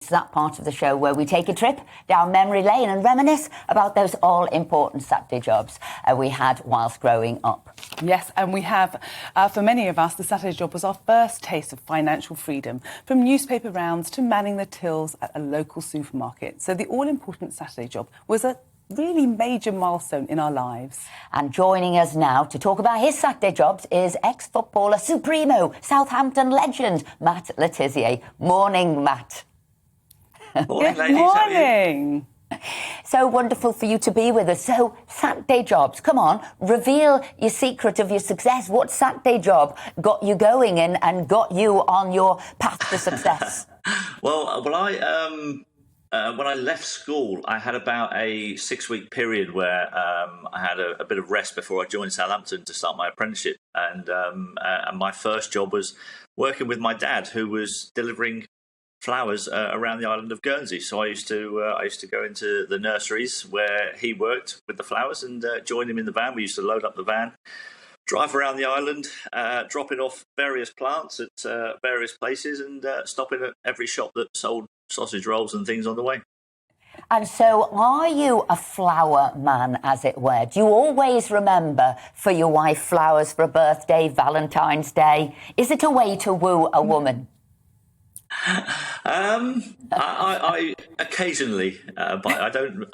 It's that part of the show where we take a trip down memory lane and reminisce about those all-important Saturday jobs we had whilst growing up. Yes, and we have, for many of us, the Saturday job was our first taste of financial freedom, from newspaper rounds to manning the tills at a local supermarket. So the all-important Saturday job was a really major milestone in our lives. And joining us now to talk about his Saturday jobs is ex-footballer supremo, Southampton legend, Matt Le Tissier. Morning, Matt. Morning, Good morning. So wonderful for you to be with us. So, Saturday jobs, come on, reveal your secret of your success. What Saturday job got you going and got you on your path to success? Well, when I left school, I had about a 6-week period where I had a bit of rest before I joined Southampton to start my apprenticeship. And my first job was working with my dad, who was delivering flowers around the island of Guernsey. So I used to go into the nurseries where he worked with the flowers and join him in the van. We used to load up the van, drive around the island, dropping off various plants at various places and stopping at every shop that sold sausage rolls and things on the way. And so are you a flower man, as it were? Do you always remember for your wife flowers for a birthday, Valentine's Day? Is it a way to woo a woman? I occasionally, but I don't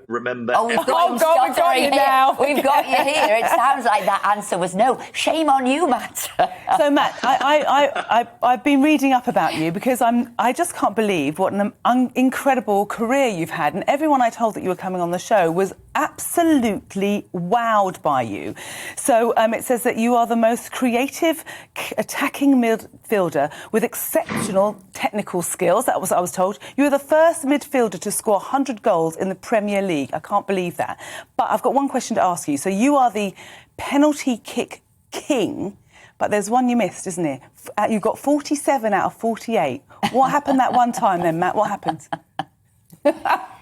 remember. Oh, we've got you now. We've got you here. It sounds like that answer was no. Shame on you, Matt. So, Matt, I've been reading up about you because I just can't believe what an incredible career you've had. And everyone I told that you were coming on the show was absolutely wowed by you. So it says that you are the most creative attacking midfielder with exceptional technical skills. That was what I was told. You were the first midfielder to score 100 goals in the Premier League. I can't believe that. But I've got one question to ask you. So you are the penalty kick king, but there's one you missed, isn't it? You got 47 out of 48. What happened that one time then, Matt? What happened?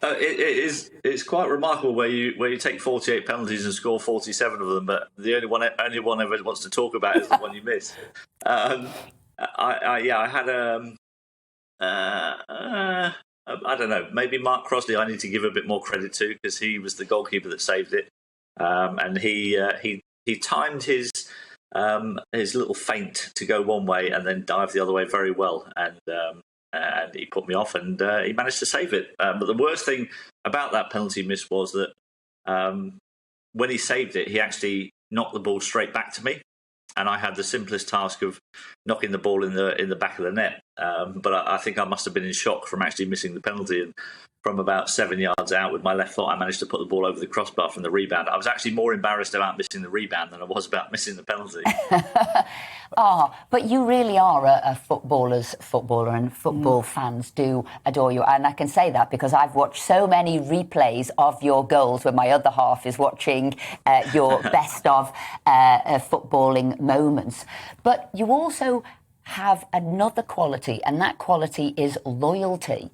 It's quite remarkable where you take 48 penalties and score 47 of them, but the only one everyone wants to talk about is the one you missed. I had I don't know, maybe Mark Crossley I need to give a bit more credit to, because he was the goalkeeper that saved it, and he timed his little feint to go one way and then dive the other way very well, and he put me off, and he managed to save it. But the worst thing about that penalty miss was that when he saved it, he actually knocked the ball straight back to me, and I had the simplest task of knocking the ball in the back of the net. But I think I must have been in shock from actually missing the penalty. And from about 7 yards out with my left foot, I managed to put the ball over the crossbar from the rebound. I was actually more embarrassed about missing the rebound than I was about missing the penalty. But you really are a footballer's footballer, and football fans do adore you. And I can say that because I've watched so many replays of your goals when my other half is watching your best of footballing moments. But you also have another quality, and that quality is loyalty.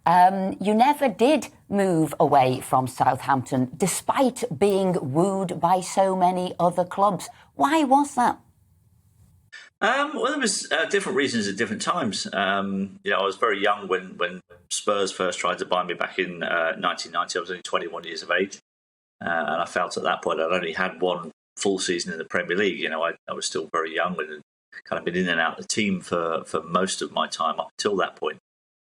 You never did move away from Southampton, despite being wooed by so many other clubs. Why was that? Well, there was different reasons at different times. I was very young when Spurs first tried to buy me back in 1990. I was only 21 years of age, and I felt at that point I'd only had one full season in the Premier League. I was still very young and had kind of been in and out of the team for most of my time up until that point.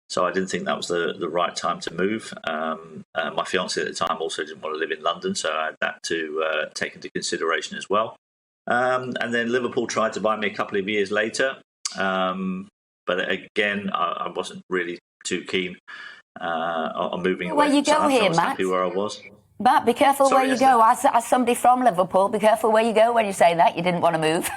So I didn't think that was the right time to move. My fiancée at the time also didn't want to live in London, so I had that to take into consideration as well. And then Liverpool tried to buy me a couple of years later. But again, I wasn't really too keen on moving away. Where you go here, I was Matt? happy where I was. Matt, be careful where you go. As somebody from Liverpool, be careful where you go when you say that. You didn't want to move.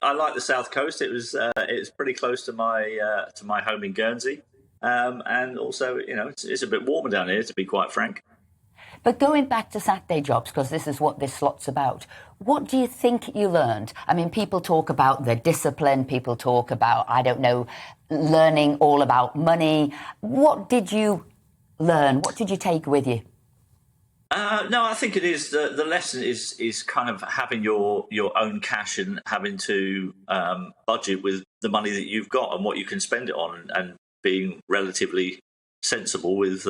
I like the South Coast. It's pretty close to my home in Guernsey, and also it's a bit warmer down here, to be quite frank. But going back to Saturday jobs, because this is what this slot's about, what do you think you learned? I mean, people talk about the discipline, people talk about, learning all about money. What did you learn? What did you take with you? No, I think it is the lesson is kind of having your own cash and having to budget with the money that you've got and what you can spend it on, and being relatively sensible with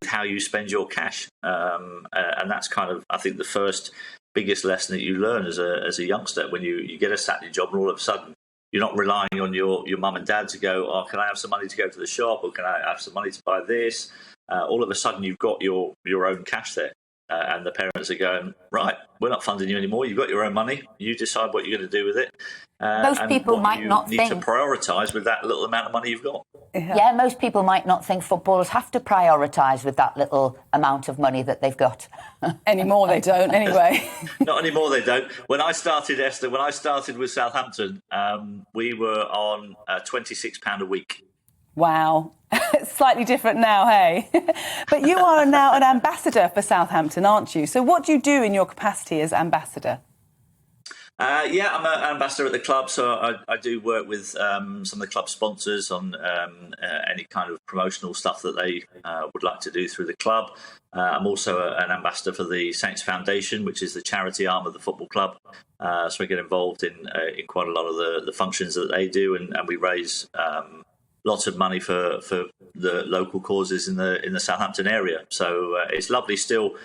how you spend your cash. And that's kind of, I think, the first biggest lesson that you learn as a youngster when you get a Saturday job, and all of a sudden you're not relying on your mum and dad to go, oh, can I have some money to go to the shop, or can I have some money to buy this? All of a sudden you've got your own cash there. And the parents are going, right, we're not funding you anymore. You've got your own money. You decide what you're going to do with it. Most people might not think. You need to prioritise with that little amount of money you've got. Yeah, most people might not think footballers have to prioritise with that little amount of money that they've got. Anymore they don't, anyway. Not anymore they don't. When I started, Esther, with Southampton, we were on £26 a week. Wow. It's slightly different now, hey? But you are now an ambassador for Southampton, aren't you? So what do you do in your capacity as ambassador? Yeah, I'm an ambassador at the club, so I do work with some of the club sponsors on any kind of promotional stuff that they would like to do through the club. I'm also an ambassador for the Saints Foundation, which is the charity arm of the football club. So I get involved in quite a lot of the functions that they do, and we raise lots of money for the local causes in the Southampton area. So it's lovely still,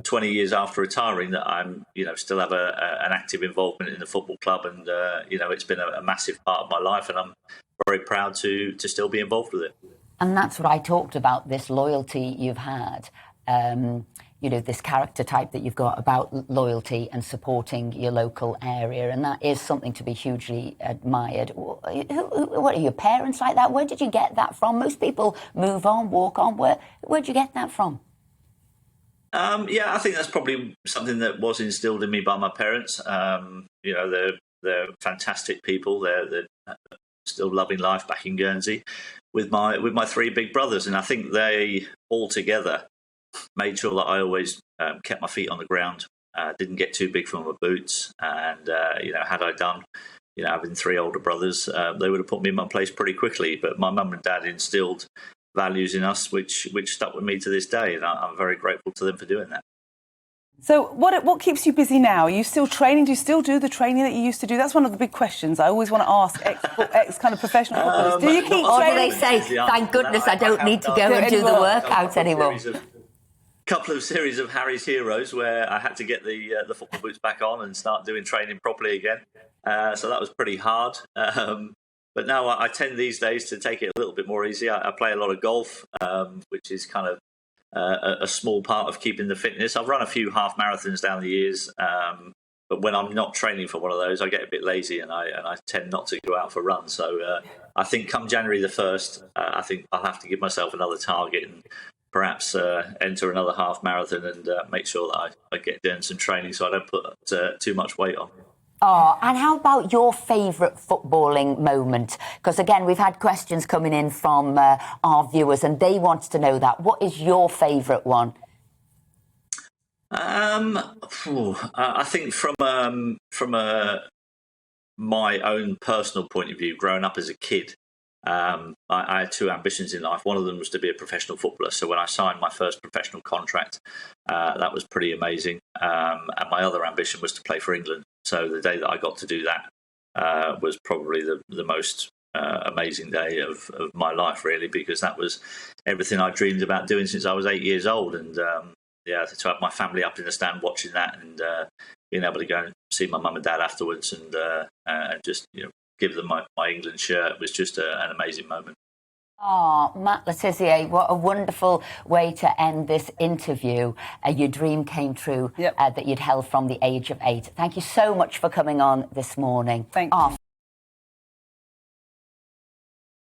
20 years after retiring, that I'm, still have an active involvement in the football club, and it's been a massive part of my life, and I'm very proud to still be involved with it. And that's what I talked about, this loyalty you've had, this character type that you've got about loyalty and supporting your local area, and that is something to be hugely admired. What are your parents like that? Where did you get that from? Most people move on, walk on. Where'd you get that from? Yeah, I think that's probably something that was instilled in me by my parents. They're fantastic people. They're still loving life back in Guernsey with my three big brothers, and I think they all together made sure that I always kept my feet on the ground, didn't get too big for my boots, and had I done, having three older brothers, they would have put me in my place pretty quickly. But my mum and dad instilled values in us which stuck with me to this day, and I'm very grateful to them for doing that. So what keeps you busy now? Are you still training? Do you still do the training that you used to do? That's one of the big questions I always want to ask ex kind of professional footballers. Do you keep or training? do they say, thank goodness I don't need to go and do the workout anymore? Couple of series of Harry's Heroes where I had to get the football boots back on and start doing training properly again. So that was pretty hard. But now I tend these days to take it a little bit more easy. I play a lot of golf, which is kind of a small part of keeping the fitness. I've run a few half marathons down the years, but when I'm not training for one of those, I get a bit lazy and I tend not to go out for runs. So I think come January the 1st, I think I'll have to give myself another target and perhaps enter another half marathon and make sure that I get doing some training so I don't put too much weight on. Oh, and how about your favourite footballing moment? Because, again, we've had questions coming in from our viewers and they want to know that. What is your favourite one? I think from my own personal point of view, growing up as a kid, I had two ambitions in life. One of them was to be a professional footballer. So when I signed my first professional contract, that was pretty amazing. And my other ambition was to play for England. So the day that I got to do that was probably the most amazing day of my life, really, because that was everything I dreamed about doing since I was 8 years old. And to have my family up in the stand watching that and being able to go and see my mum and dad afterwards and just give them my England shirt was just an amazing moment. Oh, Matt Le Tissier, what a wonderful way to end this interview. Your dream came true, that you'd held from the age of 8. Thank you so much for coming on this morning. Thank you.